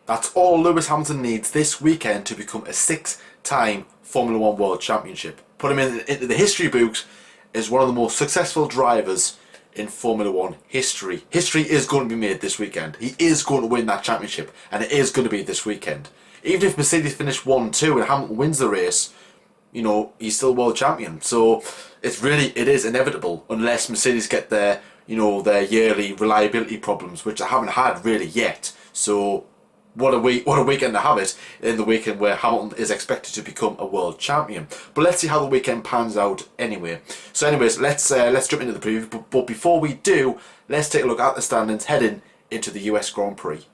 That's all Lewis Hamilton needs this weekend to become a six-time Formula One World Championship. Put him into the history books as one of the most successful drivers in Formula One history. History is going to be made this weekend. He is going to win that championship, and it is going to be this weekend. Even if Mercedes finish 1-2 and Hamilton wins the race, you know, he's still world champion. So it is inevitable unless Mercedes get their yearly reliability problems, which they haven't had really yet. So what a weekend to have it in the weekend where Hamilton is expected to become a world champion. But let's see how the weekend pans out anyway. So anyways, let's jump into the preview. But before we do, let's take a look at the standings heading into the US Grand Prix.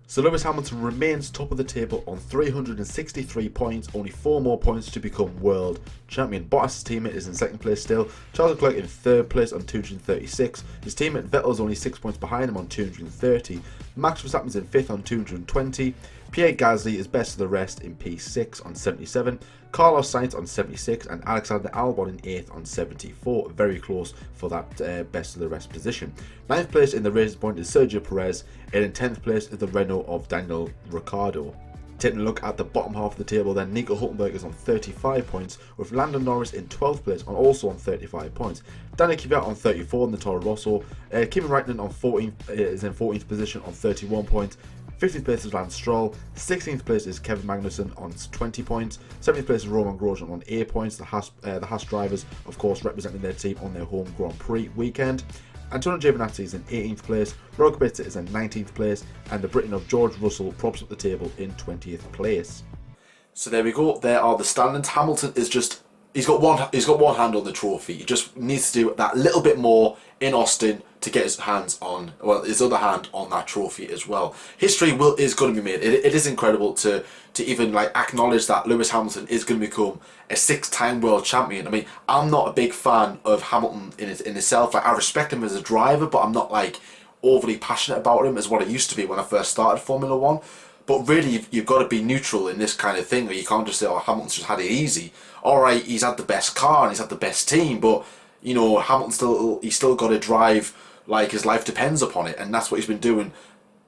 So Lewis Hamilton remains top of the table on 363 points, only 4 more points to become world champion. Bottas' teammate is in second place still, Charles Leclerc in third place on 236, his teammate Vettel is only 6 points behind him on 230, Max Verstappen's in 5th on 220, Pierre Gasly is best of the rest in P6 on 77, Carlos Sainz on 76 and Alexander Albon in 8th on 74, very close for that best of the rest position. 9th place in the Racing Point is Sergio Perez, and in 10th place is the Renault of Daniel Ricciardo. Taking a look at the bottom half of the table then, Nico Hülkenberg is on 35 points, with Lando Norris in 12th place and also on 35 points. Daniel Kvyat on 34 in the Toro Rosso, Kimi Räikkönen on 14th is in 14th position on 31 points. 15th place is Lance Stroll, 16th place is Kevin Magnussen on 20 points, 17th place is Roman Grosjean on 8 points, the Haas drivers of course representing their team on their home Grand Prix weekend. Antonio Giovinazzi is in 18th place, Roger Kubica is in 19th place, and the Briton of George Russell props up the table in 20th place. So there we go, there are the standings. Hamilton is just, he's got one hand on the trophy. He just needs to do that little bit more in Austin to get his his other hand on that trophy as well. History is going to be made. It is incredible to even like acknowledge that Lewis Hamilton is going to become a 6-time world champion. I mean, I'm not a big fan of Hamilton in itself. Like, I respect him as a driver, but I'm not like overly passionate about him as what I used to be when I first started Formula One. But really, you've got to be neutral in this kind of thing, where you can't just say, oh, Hamilton's just had it easy. Alright, he's had the best car and he's had the best team, but you know, Hamilton he's still got to drive like his life depends upon it, and that's what he's been doing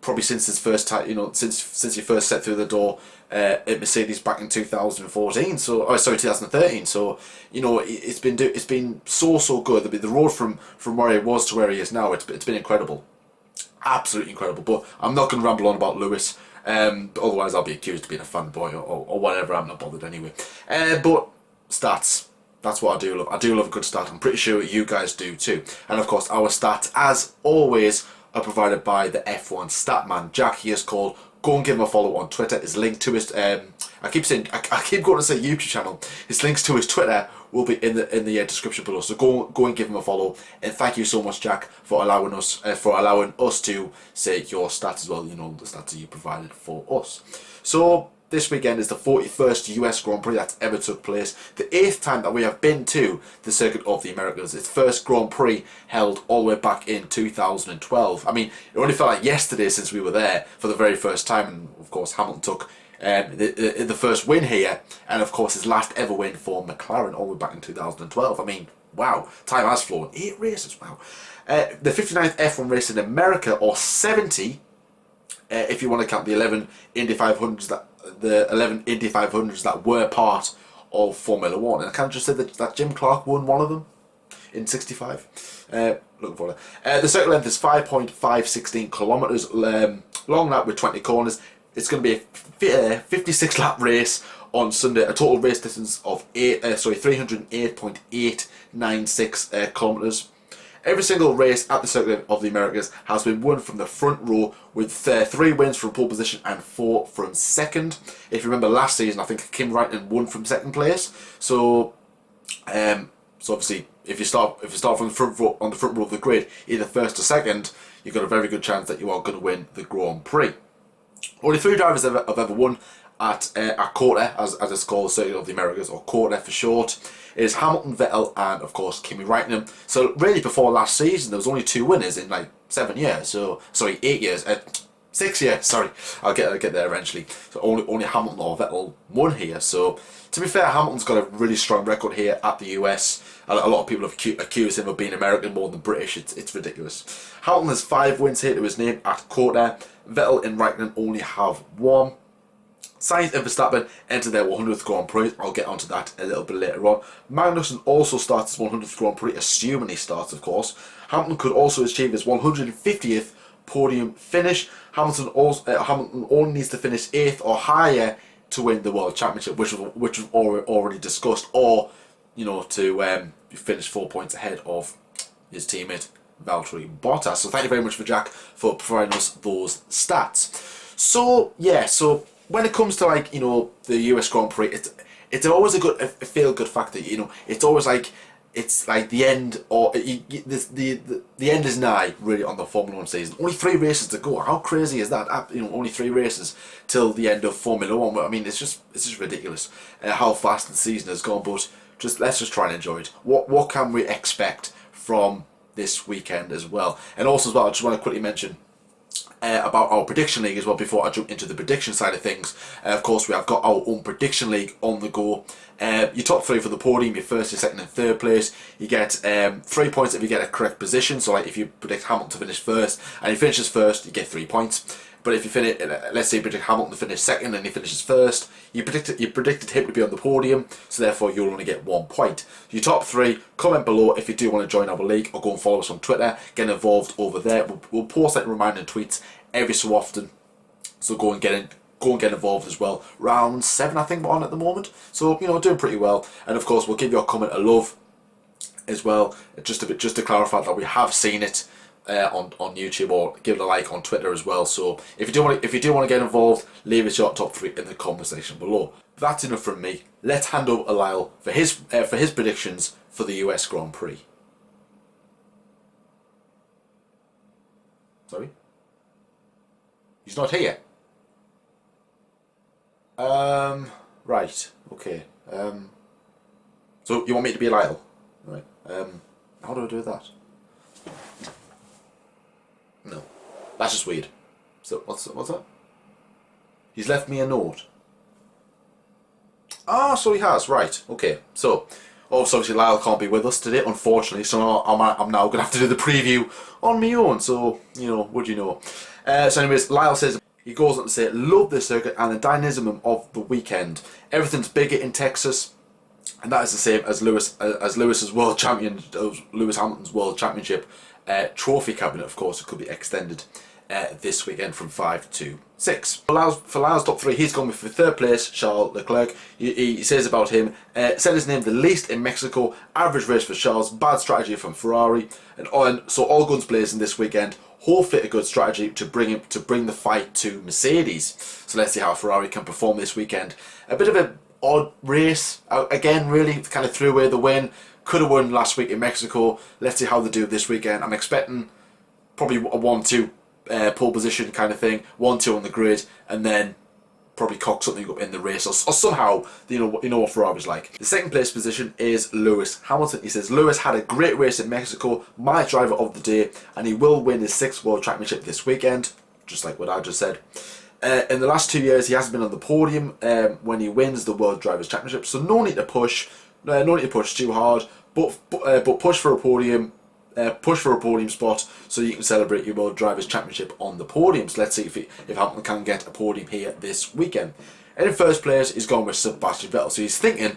probably since his first time, you know, since he first set through the door at Mercedes back in 2014. So, oh sorry, 2013. So, you know, it's been so good. The road from where he was to where he is now, it's been incredible, absolutely incredible. But I'm not going to ramble on about Lewis. Otherwise I'll be accused of being a fanboy or whatever. I'm not bothered anyway. But stats. That's what I do love. I do love a good stat. I'm pretty sure you guys do too. And of course, our stats, as always, are provided by the F1 Statman. Jack, he is called. Go and give him a follow on Twitter. His link to his I keep going to say YouTube channel. His links to his Twitter will be in the description below. So go and give him a follow. And thank you so much, Jack, for allowing us to say your stats as well. You know, the stats that you provided for us. So this weekend is the 41st US Grand Prix that's ever took place. The 8th time that we have been to the Circuit of the Americas. Its first Grand Prix held all the way back in 2012. I mean, it only felt like yesterday since we were there for the very first time. And of course, Hamilton took the first win here. And of course, his last ever win for McLaren all the way back in 2012. I mean, wow, time has flown. 8 races, wow. The 59th F1 race in America, or 70, if you want to count the 11 Indy 500s that were part of Formula One. And I can't just say that Jim Clark won one of them in '65. Looking forward to that. The circuit length is 5.516 kilometers long, that with 20 corners. It's going to be a 56 lap race on Sunday. A total race distance of 308.896 kilometers. Every single race at the Circuit of the Americas has been won from the front row, with 3 wins from pole position and 4 from second. If you remember last season, I think Kim Räikkönen won from second place. So, obviously, if you start from the front row, on the front row of the grid, either first or second, you've got a very good chance that you are going to win the Grand Prix. Only 3 drivers have ever won at COTA, as it's called, Circuit of the Americas, or COTA for short. It is Hamilton, Vettel, and of course Kimi Räikkönen. So really, before last season, there was only 2 winners in like 7 years. So sorry, 8 years. 6, yeah, sorry. I'll get there eventually. So only Hamilton or Vettel won here. So to be fair, Hamilton's got a really strong record here at the US. A lot of people have accused him of being American more than British. It's ridiculous. Hamilton has 5 wins here to his name at Quarter. Vettel and Raikkonen only have 1. Sainz and Verstappen enter their 100th Grand Prix. I'll get onto that a little bit later on. Magnussen also starts his 100th Grand Prix, assuming he starts, of course. Hamilton could also achieve his 150th podium finish. Hamilton only needs to finish 8th or higher to win the World Championship, which we've already discussed, or to finish 4 points ahead of his teammate Valtteri Bottas. So thank you very much for Jack for providing us those stats. So yeah, so when it comes to the US Grand Prix, it's always a feel good factor. It's always it's like the end, or the end is nigh really on the Formula 1 season. Only 3 races to go. How crazy is that? Only 3 races till the end of Formula 1. I mean, it's just ridiculous how fast the season has gone. But let's just try and enjoy it. What can we expect from this weekend as well? And also as well, I just want to quickly mention about our prediction league as well before I jump into the prediction side of things. Of course, we have got our own prediction league on the go. Your top 3 for the podium, your first, your second and third place, you get 3 points if you get a correct position. So like if you predict Hamilton to finish first and he finishes first, you get 3 points. But if you finish, let's say you predict Hamilton to finish second and he finishes first, you predicted him to be on the podium, so therefore you'll only get 1 point. Your top 3, comment below if you do want to join our league, or go and follow us on Twitter, get involved over there. We'll post like reminding tweets every so often, so go and get involved as well. Round 7 I think we're on at the moment, so doing pretty well. And of course we'll give your comment a love as well, just to clarify that we have seen it on YouTube, or give it a like on Twitter as well. So if you do want to get involved, leave us your top 3 in the comment section below. That's enough from me. Let's hand over to Lyle for his predictions for the US Grand Prix. Sorry, he's not here. Right. Okay. So you want me to be Lyle? Right. How do I do that? No, that's just weird. So what's that? He's left me a note. Ah, so he has. Right. Okay. So obviously Lyle can't be with us today, unfortunately. So I'm now gonna have to do the preview on my own. So would you know? So anyways, Lyle says, he goes on to say, love this circuit and the dynamism of the weekend. Everything's bigger in Texas, and that is the same as Lewis's world champion, Lewis Hamilton's world championship trophy cabinet. Of course, it could be extended this weekend from 5 to 6. For Lyle's top 3, he's gone with, for third place, Charles Leclerc. He says about him, said his name the least in Mexico, average race for Charles, bad strategy from Ferrari, and so all guns blazing this weekend. Hopefully a good strategy to bring the fight to Mercedes. So let's see how Ferrari can perform this weekend. A bit of an odd race again, really kind of threw away the win. Could have won last week in Mexico. Let's see how they do this weekend. I'm expecting probably a 1-2 pole position kind of thing, 1-2 on the grid, and then probably cock something up in the race, or somehow, you know what Ferrari's like. The second place position is Lewis Hamilton. He says, Lewis had a great race in Mexico, my driver of the day, and he will win his 6th World Championship this weekend, just like what I just said. In the last 2 years, he hasn't been on the podium when he wins the World Drivers' Championship, so no need to push too hard, but push for a podium. Push for a podium spot so you can celebrate your World Drivers' Championship on the podium. So let's see if Hamilton can get a podium here this weekend. And in first place, he's gone with Sebastian Vettel. So he's thinking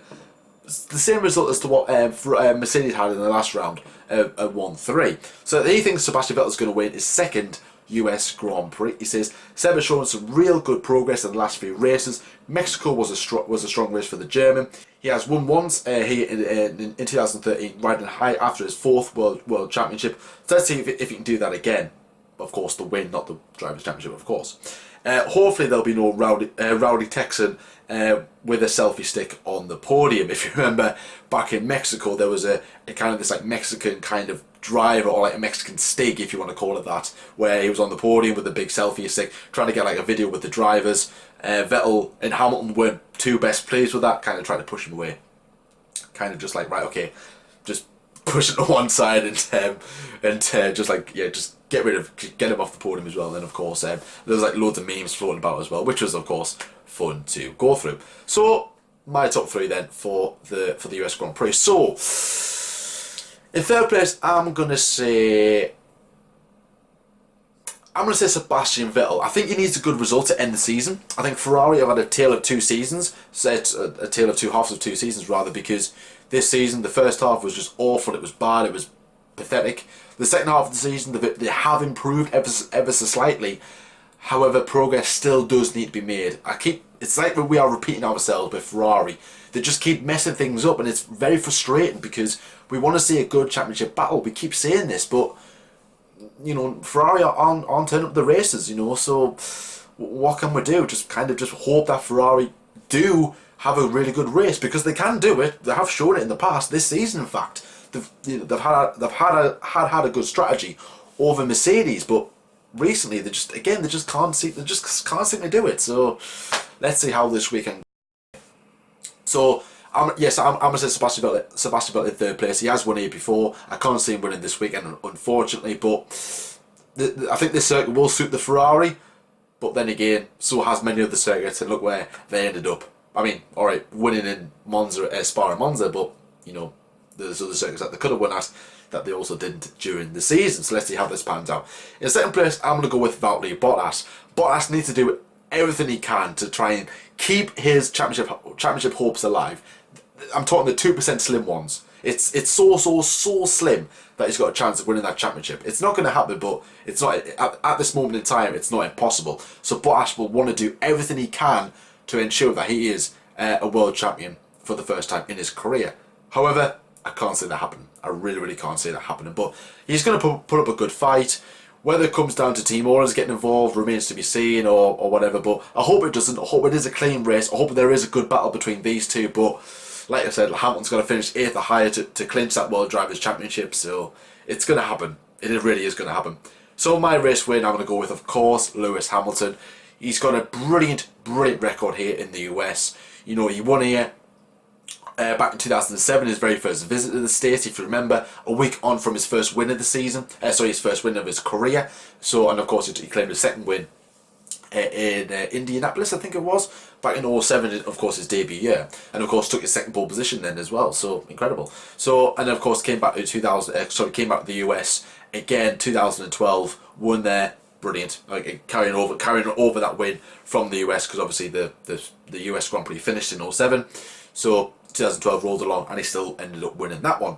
the same result as to what Mercedes had in the last round, at 1-3. So he thinks Sebastian Vettel is going to win his 2nd US Grand Prix. He says Seb has shown some real good progress in the last few races. Mexico was a strong race for the German. He has won once here in 2013, riding high after his 4th World Championship. So let's see if he can do that again. Of course, the win, not the Drivers' Championship, of course. Hopefully there'll be no rowdy Texan with a selfie stick on the podium. If you remember, back in Mexico, there was a kind of this like Mexican kind of driver, or like a Mexican stig, if you want to call it that, where he was on the podium with a big selfie stick, trying to get like a video with the drivers. Vettel and Hamilton weren't too best pleased with that, kind of trying to push him away. Kind of just like, right, okay, just push it to one side and just like, yeah, just get him off the podium as well. And then of course there was like loads of memes floating about as well, which was of course fun to go through. So my top 3 then for the US Grand Prix. So in third place, I'm gonna say Sebastian Vettel. I think he needs a good result to end the season. I think Ferrari have had a tale of 2 seasons. So it's a tale of 2 halves of 2 seasons rather, because this season the first half was just awful. It was bad. It was pathetic. The second half of the season they have improved ever so slightly. However, progress still does need to be made. It's like we are repeating ourselves with Ferrari. They just keep messing things up, and it's very frustrating because we want to see a good championship battle. We keep saying this, but you know, Ferrari aren't turning up the races, you know, so what can we do? Just hope that Ferrari do have a really good race, because they can do it. They have shown it in the past. This season, in fact, they've had a good strategy over Mercedes, but recently they just can't seem to do it. So let's see how this weekend. So I'm gonna say Sebastian Vettel in third place. He has won here before. I can't see him winning this weekend, unfortunately. But I think this circuit will suit the Ferrari. But then again, so has many other circuits, and look where they ended up. I mean, all right, winning in Monza, Spa and Monza, but you know, there's other circuits that they could have won at that they also didn't during the season. So let's see how this pans out. In second place, I'm gonna go with Valtteri Bottas. Bottas needs to do everything he can to try and keep his championship hopes alive. I'm talking the 2% slim ones. It's so slim that he's got a chance of winning that championship. It's not going to happen, but it's not at this moment in time. It's not impossible. So Bottas will want to do everything he can to ensure that he is a world champion for the first time in his career. However, I can't see that happening. I really can't see that happening. But he's going to put up a good fight. Whether it comes down to team owners getting involved remains to be seen, or whatever. But I hope it doesn't. I hope it is a clean race. I hope there is a good battle between these two. But like I said, Hamilton's going to finish 8th or higher to clinch that World Drivers' Championship. So it's going to happen. It really is going to happen. So my race win, I'm going to go with, of course, Lewis Hamilton. He's got a brilliant record here in the US. You know, he won here back in 2007, his very first visit to the States, if you remember, a week on from his first win of the season. His first win of his career. So, and of course, he claimed his second win in Indianapolis, I think it was, back in 07, of course, his debut year, and of course took his second pole position then as well. So incredible. So, and of course came back to came back to the US again 2012, won there. Brilliant, like carrying over that win from the US, because obviously the US Grand Prix finished in 07. So 2012 rolled along and he still ended up winning that one.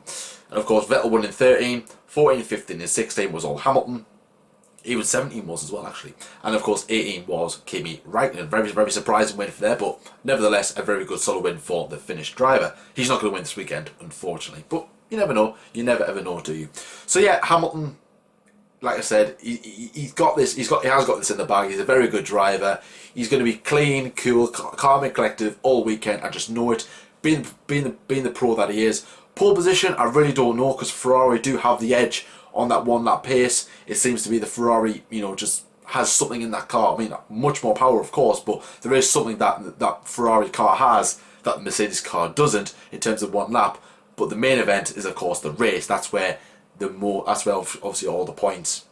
And of course Vettel won in 13, 14, 15 and 16 was all Hamilton. Even 17 was as well, actually. And of course 18 was Kimi Räikkönen. Very surprising win for there, but nevertheless a very good solid win for the Finnish driver. He's not going to win this weekend, unfortunately, but you never know. You never ever know, do you? So yeah, Hamilton, like I said, he's got this. He has got this in the bag. He's a very good driver. He's going to be clean, cool, calm and collective all weekend. I just know it. Being the pro that he is. Pole position, I really don't know, because Ferrari do have the edge on that one lap pace. It seems to be the Ferrari, you know, just has something in that car. I mean, much more power, of course, but there is something that Ferrari car has that the Mercedes car doesn't in terms of one lap. But the main event is, of course, the race. That's where obviously all the points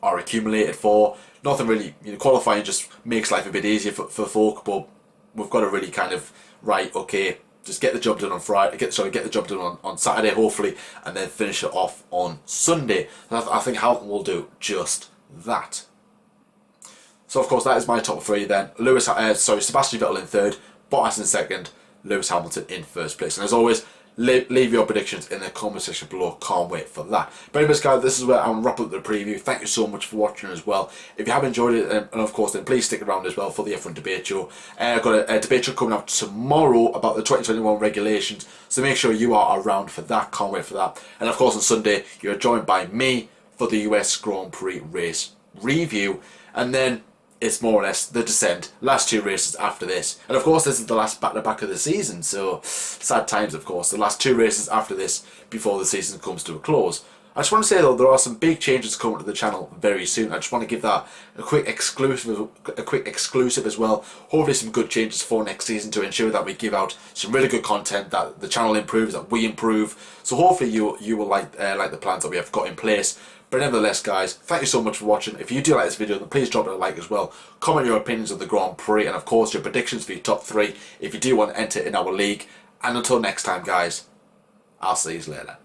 are accumulated for. Nothing really, you know, qualifying just makes life a bit easier for folk, but we've got to really kind of, right, okay, just get the job done on Friday. Get the job done on Saturday, hopefully, and then finish it off on Sunday. And I think Hamilton will do just that. So, of course, that is my top 3. Then Sebastian Vettel in 3rd, Bottas in 2nd, Lewis Hamilton in 1st place. And as always, leave your predictions in the comment section below. Can't wait for that. But anyways, guys, this is where I'm wrapping up the preview. Thank you so much for watching as well. If you have enjoyed it, and of course, then please stick around as well for the F1 debate show. I've got a debate show coming up tomorrow about the 2021 regulations, so make sure you are around for that. Can't wait for that. And of course, on Sunday, you're joined by me for the US Grand Prix race review, and then it's more or less the descent, last 2 races after this. And of course, this is the last back-to-back of the season, so sad times, of course. The last 2 races after this before the season comes to a close. I just want to say though, there are some big changes coming to the channel very soon. I just want to give that a quick exclusive as well. Hopefully some good changes for next season to ensure that we give out some really good content, that the channel improves, that we improve. So hopefully you will like the plans that we have got in place. But nevertheless, guys, thank you so much for watching. If you do like this video, then please drop it a like as well. Comment your opinions of the Grand Prix and of course your predictions for your top 3 if you do want to enter in our league. And until next time, guys, I'll see you later.